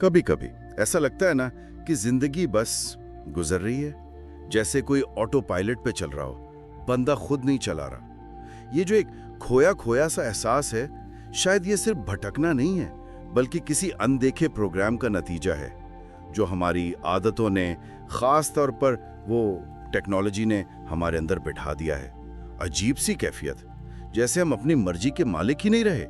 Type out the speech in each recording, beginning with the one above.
कभी कभी ऐसा लगता है ना कि जिंदगी बस गुजर रही है, जैसे कोई ऑटो पायलट पे चल रहा हो, बंदा खुद नहीं चला रहा। ये जो एक खोया खोया सा एहसास है, शायद ये सिर्फ भटकना नहीं है, बल्कि किसी अनदेखे प्रोग्राम का नतीजा है जो हमारी आदतों ने, खास तौर पर वो टेक्नोलॉजी ने हमारे अंदर बिठा दिया है। अजीब सी कैफियत, जैसे हम अपनी मर्जी के मालिक ही नहीं रहे।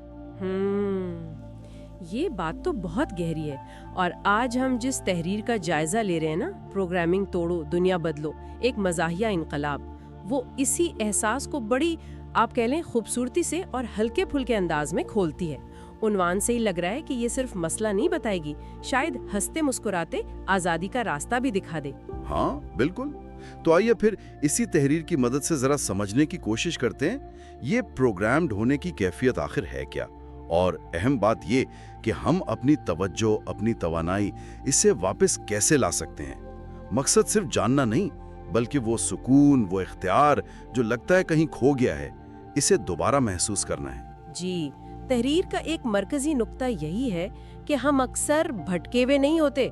ये बात तो बहुत गहरी है। और आज हम जिस तहरीर का जायजा ले रहे हैं ना, प्रोग्रामिंग तोड़ो दुनिया बदलो, एक मज़ाहिया इनकलाब, वो इसी एहसास को बड़ी, आप कह लें, खूबसूरती से और हल्के फुल्के अंदाज में खोलती है। उन्वान से ही लग रहा है कि ये सिर्फ मसला नहीं बताएगी, शायद हंसते मुस्कुराते आज़ादी का रास्ता भी दिखा दे। हाँ बिल्कुल। तो आइए फिर इसी तहरीर की मदद से जरा समझने की कोशिश करते हैं, ये प्रोग्राम्ड होने की कैफियत आखिर है क्या, और अहम बात ये कि हम अपनी तवज्जो, अपनी तवानाई इससे वापस कैसे ला सकते हैं। मकसद सिर्फ जानना नहीं, बल्कि वो सुकून, वो इख्तियार जो लगता है कहीं खो गया है, इसे दोबारा महसूस करना है। जी, तहरीर का एक मरकजी नुक्ता यही है कि हम अक्सर भटके हुए नहीं होते,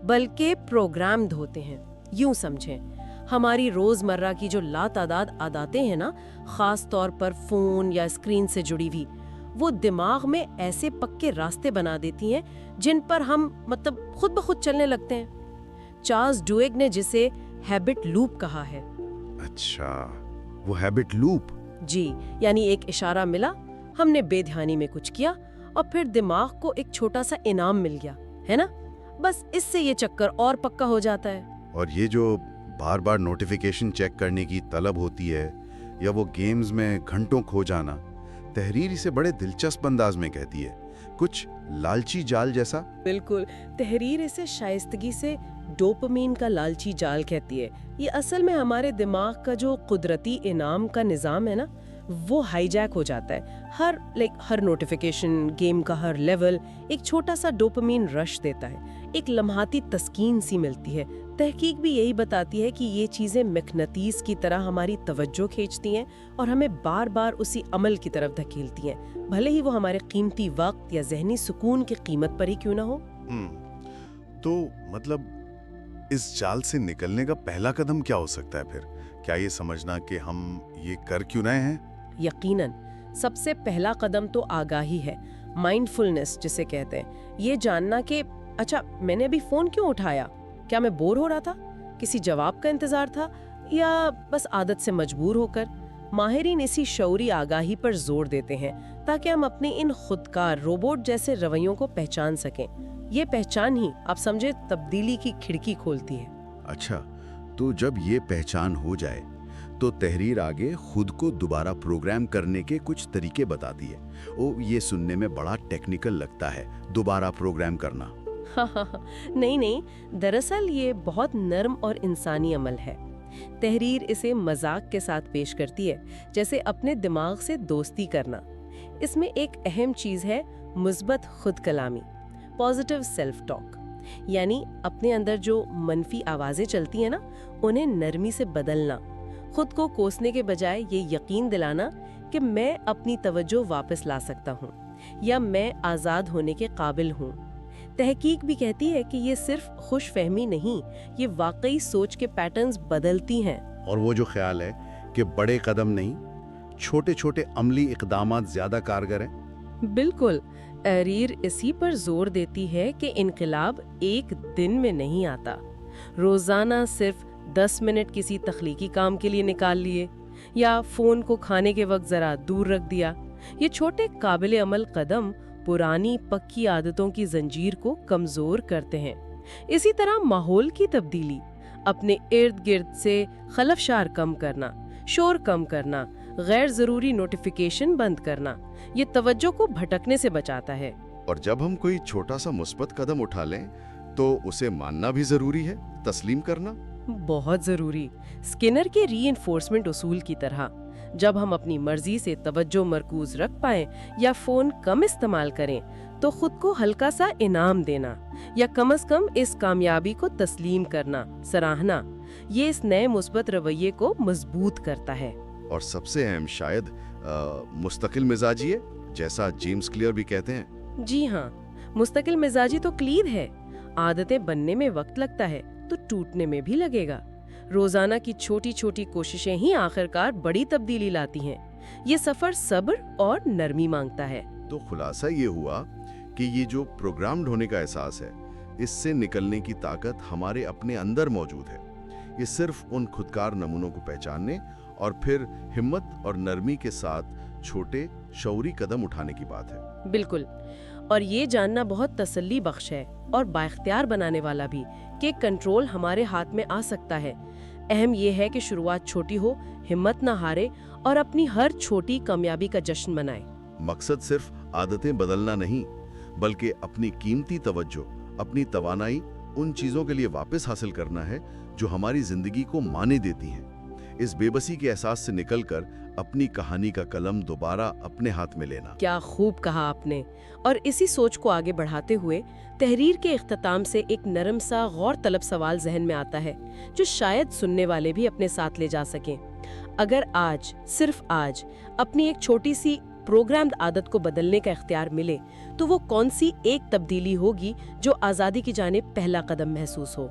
बल्कि प्रोग्राम्ड होते हैं। यूं समझें, हमारी रोजमर्रा की जो लातादाद आदतें हैं ना, खास तौर पर फोन या स्क्रीन से जुड़ी हुई, वो दिमाग में ऐसे पक्के रास्ते बना देती हैं जिन पर हम खुद ब खुद चलने लगते हैं। चार्ल्स डुएग ने जिसे हैबिट लूप कहा है। अच्छा, वो हैबिट लूप? जी, यानी एक इशारा मिला, हमने बेध्यानी में कुछ किया और फिर दिमाग को एक छोटा सा इनाम मिल गया, है ना? बस इससे ये चक्कर और पक्का हो जाता है। और ये जो बार बार नोटिफिकेशन चेक करने की तलब होती है, या वो गेम्स में घंटों खो जाना, तहरीर इसे बड़े दिलचस्प अंदाज में कहती है, कुछ लालची जाल जैसा। बिल्कुल, तहरीर इसे शाइस्तगी से डोपामीन का लालची जाल कहती है। ये असल में हमारे दिमाग का जो कुदरती इनाम का निज़ाम है ना, वो हाईजैक हो जाता है। हर नोटिफिकेशन, गेम का हर लेवल एक छोटा सा डोपामीन रश देता है, एक लम्हाती तस्कीन सी मिलती है। तहकीक भी यही बताती है कि ये चीज़ें मकनतीस की तरह हमारी तवज्जो खींचती हैं और हमें बार बार उसी अमल की तरफ धकेलती हैं, भले ही वो हमारे कीमती वक्त या जहनी सुकून की कीमत पर ही क्यों ना हो। तो मतलब इस जाल से निकलने का पहला कदम क्या हो सकता है फिर? क्या ये समझना कि हम ये कर क्यों रहे हैं? यकीनन सबसे पहला कदम तो आगाही है, माइंडफुलनेस जिसे कहते हैं। ये जानना कि अच्छा, मैंने अभी फोन क्यों उठाया? क्या मैं बोर हो रहा था, किसी जवाब का इंतजार था, या बस आदत से मजबूर होकर? माहिरीन इसी शऊरी आगाही पर जोर देते हैं ताकि हम अपने इन खुदकार रोबोट जैसे रवैयों को पहचान सकें। ये पहचान ही, आप समझे, तब्दीली की खिड़की खोलती है। अच्छा, तो जब ये पहचान हो जाए तो तहरीर आगे खुद को दोबारा प्रोग्राम करने के कुछ तरीके बताती है। ये सुनने में बड़ा टेक्निकल लगता है, दोबारा प्रोग्राम करना। नहीं, दरअसल ये बहुत नर्म और इंसानी अमल है। तहरीर इसे मजाक के साथ पेश करती है, जैसे अपने दिमाग से दोस्ती करना। इसमें एक अहम चीज है मुस्बत खुद कलामी, पॉजिटिव सेल्फ टॉक, यानी अपने अंदर जो मनफी आवाजें चलती हैं ना, उन्हें नरमी से बदलना। खुद को कोसने के बजाय ये यकीन दिलाना कि मैं अपनी तवज्जो वापस ला सकता हूँ, या मैं आज़ाद होने के काबिल हूँ। तहकीक भी कहती है कि ये सिर्फ खुश फहमी नहीं, ये वाकई सोच के पैटर्न्स बदलती हैं। और वो जो ख्याल है कि बड़े कदम नहीं, छोटे छोटे अमली इक़दामात ज़्यादा कारगर हैं। बिल्कुल, तहरीर इसी पर जोर देती है कि इनकलाब एक दिन में नहीं आता। रोज़ाना सिर्फ 10 मिनट किसी तख्लीकी काम के लिए निकाल लिए, या फ़ोन को खाने के वक्त ज़रा दूर रख दिया, ये छोटे काबिल अमल कदम पुरानी पक्की आदतों की जंजीर को कमज़ोर करते हैं। इसी तरह माहौल की तब्दीली, अपने इर्द गिर्द से खलफशार कम करना, शोर कम करना, गैर ज़रूरी नोटिफिकेशन बंद करना, ये तवज्जो को भटकने से बचाता है। और जब हम कोई छोटा सा मुस्बत कदम उठा लें तो उसे मानना भी जरूरी है, तस्लीम करना बहुत जरूरी। स्किनर के रीइंफोर्समेंट उसूल की तरह, जब हम अपनी मर्जी से तवज्जो मरकूज रख पाएं या फोन कम इस्तेमाल करें, तो खुद को हल्का सा इनाम देना, या कम से कम इस कामयाबी को तस्लीम करना, सराहना, ये इस नए मुस्बत रवैये को मजबूत करता है। और सबसे अहम शायद मुस्तकिल मिजाजी है, जैसा जेम्स क्लियर भी कहते हैं। जी हाँ, मुस्तकिल मिजाजी तो क्लीद है। आदतें बनने में वक्त लगता है तो टूटने में भी लगेगा। रोजाना की छोटी छोटी कोशिशें ही आखिरकार बड़ी तब्दीली लाती हैं। ये सफर सब्र और नरमी मांगता है। तो खुलासा ये हुआ कि ये जो प्रोग्राम्ड होने का एहसास है, इससे निकलने की ताकत हमारे अपने अंदर मौजूद है। ये सिर्फ उन खुदकार नमूनों को पहचानने और फिर हिम्मत और नरमी के साथ छोटे शौरी कदम उठाने की बात है। बिल्कुल। और ये जानना बहुत तसल्ली बख्श है और बाइख्तियार बनाने वाला भी कि कंट्रोल हमारे हाथ में आ सकता है। अहम ये है कि शुरुआत छोटी हो, हिम्मत ना हारे और अपनी हर छोटी कामयाबी का जश्न मनाए। मकसद सिर्फ आदतें बदलना नहीं, बल्कि अपनी कीमती तवज्जो, अपनी तवानाई उन चीजों के लिए वापस हासिल करना है जो हमारी जिंदगी को माने देती हैं। इस बेबसी के एहसास से निकलकर अपनी कहानी का कलम दोबारा अपने हाथ में लेना। क्या खूब कहा आपने। और इसी सोच को आगे बढ़ाते हुए तहरीर के इख्तिताम से एक नरम सा गौर तलब सवाल जहन में आता है, जो शायद सुनने वाले भी अपने साथ ले जा सकें। अगर आज, सिर्फ आज, अपनी एक छोटी सी प्रोग्राम्ड आदत को बदलने का इख्तियार मिले, तो वो कौन सी एक तब्दीली होगी जो आज़ादी की जानिब पहला कदम महसूस हो?